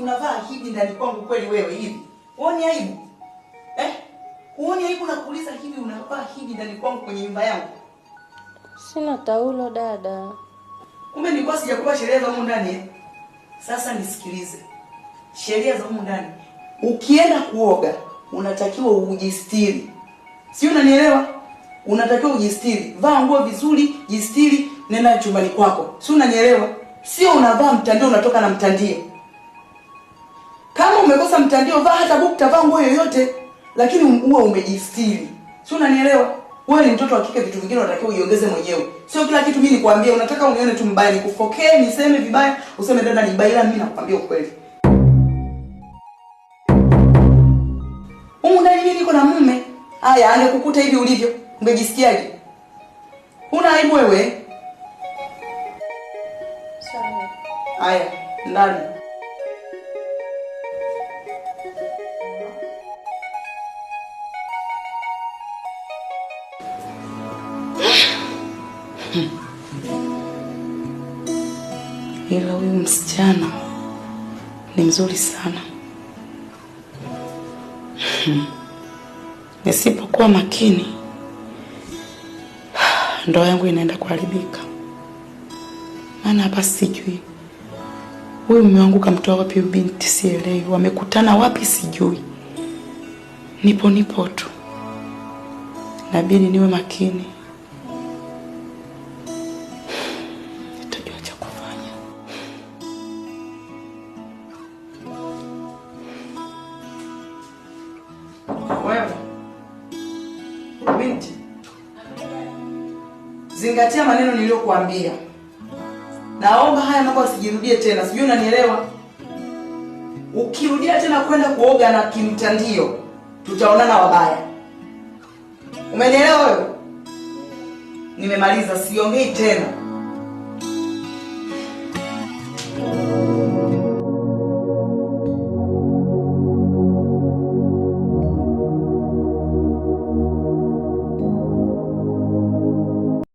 unavaa hivi ndani kwangu kweli wewe hivi? Uone aibu? Uone aibu na kuuliza hivi unavaa hivi ndani kwangu kwenye nyumba yangu? Sina taulo dada. Kumbe nilikuwa sijakupa sheria za humu ndani. Sasa nisikilize. Sheria za humu ndani. Ukienda kuoga, unatakiwa ujistiri. Si unanielewa? Unatakiwa ujistiri. Vaa nguo vizuri, jistiri, nenda chumbani kwako. Si unanielewa? Sio unavaa mtandio unatoka na mtandio. Kama umekosa mtandio, vaa hata bukta, vaa nguo yoyote, lakini uwe umejistiri. Si unanielewa? Wewe ni mtoto wa kike, vitu vingine unatakiwa ujiongeze mwenyewe. Sio kila kitu mimi nikwambie, unataka unione tu mbaya, nikufokee, niseme vibaya, useme dada ni mbaya, mimi nakwambia ukweli. Ndani mimi niko na mume. Haya, angekukuta hivi ulivyo, ungejisikiaje? Una aibu wewe? Sawa. Haya, ndani. Ila huyu msichana ni mzuri sana. Nisipokuwa makini, ndoa yangu inaenda kuharibika. Maana hapa sijui huyu mume wangu kamtoa wapi binti, sielewi. Wamekutana wapi sijui. Nipo tu. Inabidi niwe makini. Nitajua cha kufanya. Wewe binti, zingatia maneno niliyokuambia. Naomba haya mambo usijirudie tena. Sijui unanielewa? Ukirudia tena kwenda kuoga na kimtandio, tutaonana wabaya. Umenielewa wewe? Nimemaliza, siongei tena.